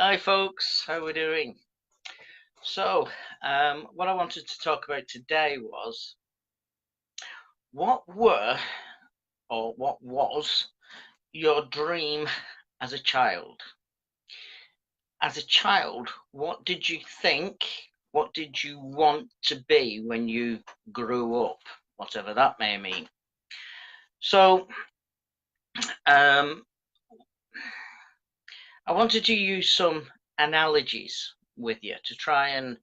Hi folks, how are we doing? So, what I wanted to talk about today was what were or what was your dream as a child? As a child, what did you think? What did you want to be when you grew up? Whatever that may mean. So, um, I wanted to use some analogies with you to try and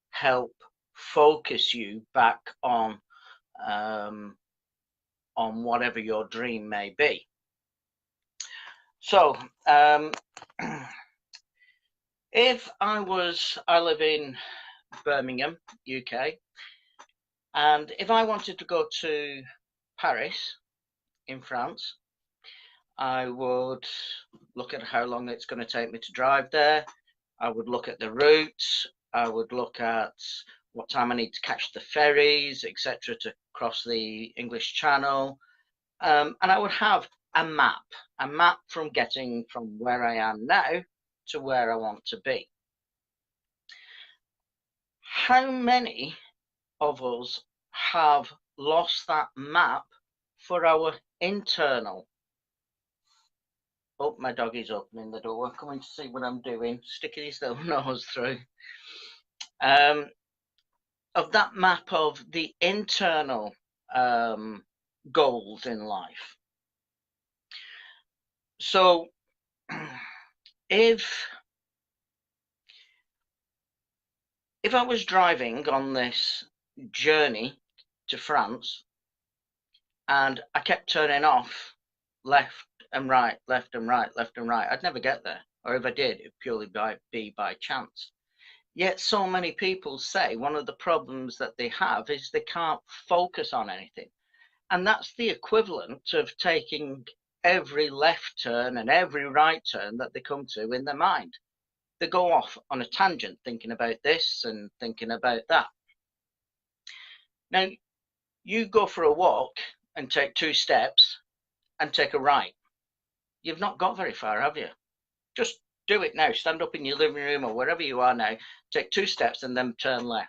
help focus you back um, on whatever your dream may be. So, if I live in Birmingham, UK, and if I wanted to go to Paris in France, I would look at how long it's going to take me to drive there. I would look at the routes. I would look at what time I need to catch the ferries, etc., to cross the English Channel. And I would have a map from getting from where I am now to where I want to be. How many of us have lost that map for our internal? Oh, my dog is opening the door, coming to see what I'm doing, sticking his little nose through. Of that map of the internal goals in life. So, if I was driving on this journey to France and I kept turning off left and right, left and right, left and right, I'd never get there. Or if I did, it'd purely be by chance. Yet so many people say one of the problems that they have is they can't focus on anything. And that's the equivalent of taking every left turn and every right turn that they come to in their mind. They go off on a tangent thinking about this and thinking about that. Now, you go for a walk and take 2 steps and take a right. You've not got very far, have you? Just do it now. Stand up in your living room or wherever you are now, take 2 steps and then turn left.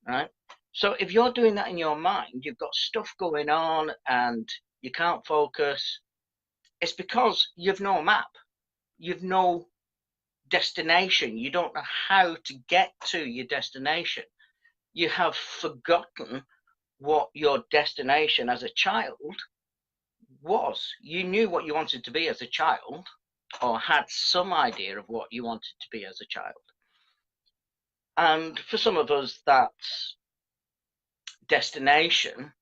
Right? So if you're doing that in your mind, you've got stuff going on and you can't focus. It's because you've no map. You've no destination. You don't know how to get to your destination. You have forgotten what your destination as a child was. You knew what you wanted to be as a child, or had some idea of what you wanted to be as a child. And for some of us, that destination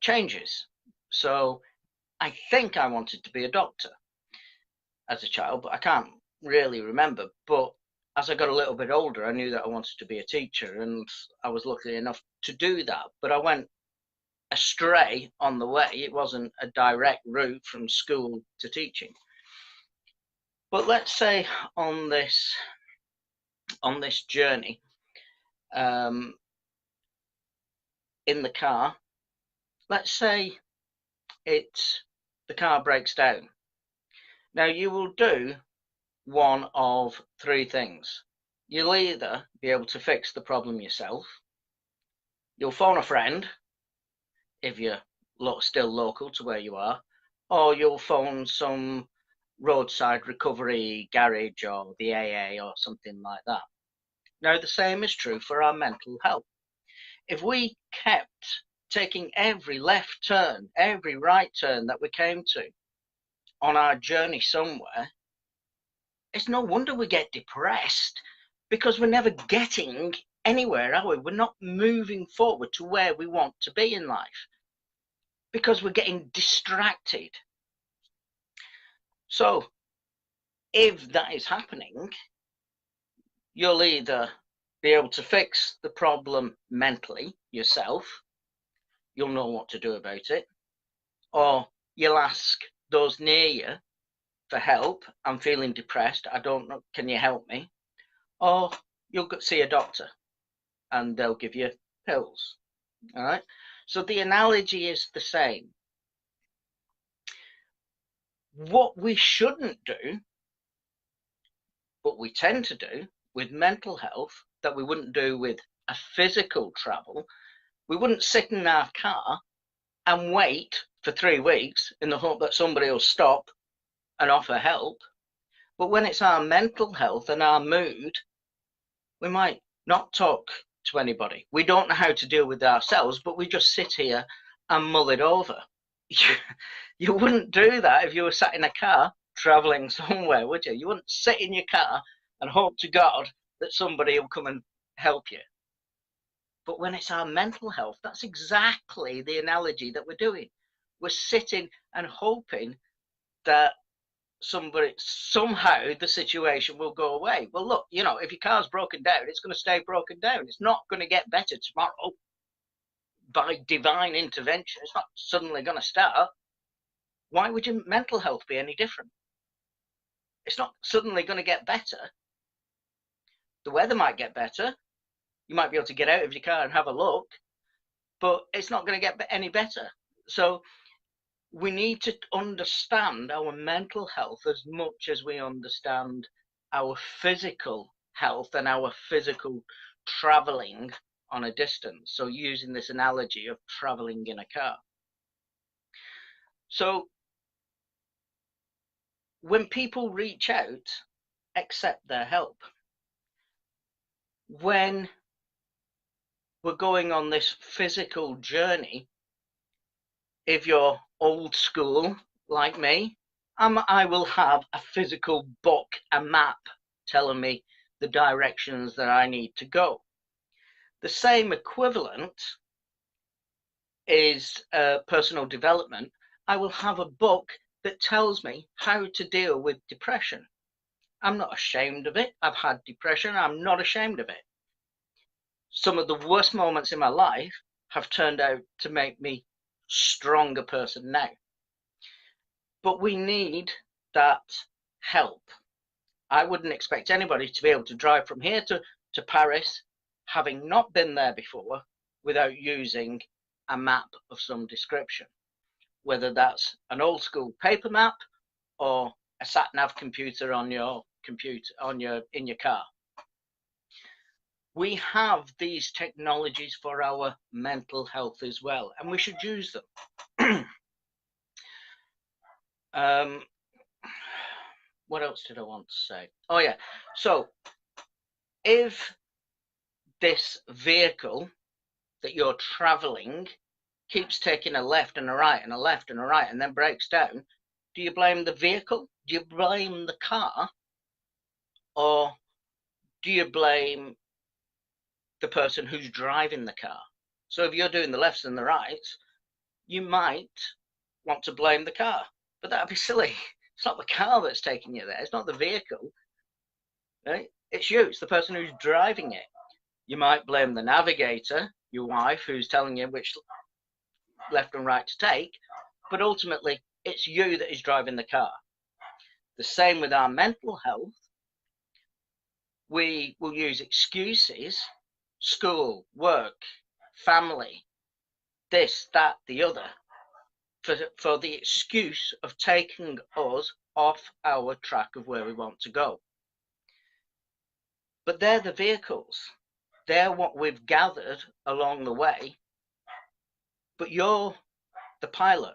changes. So I think I wanted to be a doctor as a child, but I can't really remember. But as I got a little bit older, I knew that I wanted to be a teacher, and I was lucky enough to do that. But I went astray on the way. It wasn't a direct route from school to teaching. But let's say on this journey, in the car, let's say the car breaks down. Now you will do one of 3 things. You'll either be able to fix the problem yourself, you'll phone a friend if you're still local to where you are, or you'll phone some roadside recovery garage or the AA or something like that. Now, the same is true for our mental health. If we kept taking every left turn, every right turn that we came to on our journey somewhere, it's no wonder we get depressed, because we're never getting anywhere, are we? We're not moving forward to where we want to be in life because we're getting distracted. So if that is happening, you'll either be able to fix the problem mentally yourself, you'll know what to do about it, or you'll ask those near you for help. I'm feeling depressed, I don't know, can you help me? Or you'll go see a doctor and they'll give you pills. All right. So the analogy is the same. What we shouldn't do we tend to do with mental health that we wouldn't do with a physical travel. We wouldn't sit in our car and wait for 3 weeks in the hope that somebody will stop and offer help. But when it's our mental health and our mood, we might not talk to anybody. We don't know how to deal with ourselves, but we just sit here and mull it over. You wouldn't do that if you were sat in a car traveling somewhere, would you? You wouldn't sit in your car and hope to God that somebody will come and help you. But when it's our mental health, that's exactly the analogy that we're doing. We're sitting and hoping that somehow the situation will go away. Well, look, if your car's broken down, it's going to stay broken down. It's not going to get better tomorrow by divine intervention. It's not suddenly going to start. Why would your mental health be any different? It's not suddenly going to get better. The weather might get better. You might be able to get out of your car and have a look, but it's not going to get any better. So we need to understand our mental health as much as we understand our physical health and our physical traveling on a distance. So using this analogy of traveling in a car. So when people reach out, accept their help. When we're going on this physical journey, if you're old school like me, I will have a physical book, a map telling me the directions that I need to go. The same equivalent is personal development. I will have a book that tells me how to deal with depression. I'm not ashamed of it. I've had depression. I'm not ashamed of it. Some of the worst moments in my life have turned out to make me a stronger person now. But we need that help. I wouldn't expect anybody to be able to drive from here to Paris, having not been there before, without using a map of some description, whether that's an old school paper map or a sat nav computer on your computer in your car. We have these technologies for our mental health as well, and we should use them. What else did I want to say? Oh yeah, so if this vehicle that you're traveling keeps taking a left and a right and a left and a right and then breaks down, do you blame the vehicle? Do you blame the car? Or do you blame the person who's driving the car? So if you're doing the lefts and the rights, you might want to blame the car, but that'd be silly. It's not the car that's taking you there. It's not the vehicle, right? It's you. It's the person who's driving it. You might blame the navigator, your wife, who's telling you which left and right to take, but ultimately it's you that is driving the car. The same with our mental health. We will use excuses, school, work, family, this, that, the other, for the excuse of taking us off our track of where we want to go. But they're the vehicles. They're what we've gathered along the way. But you're the pilot.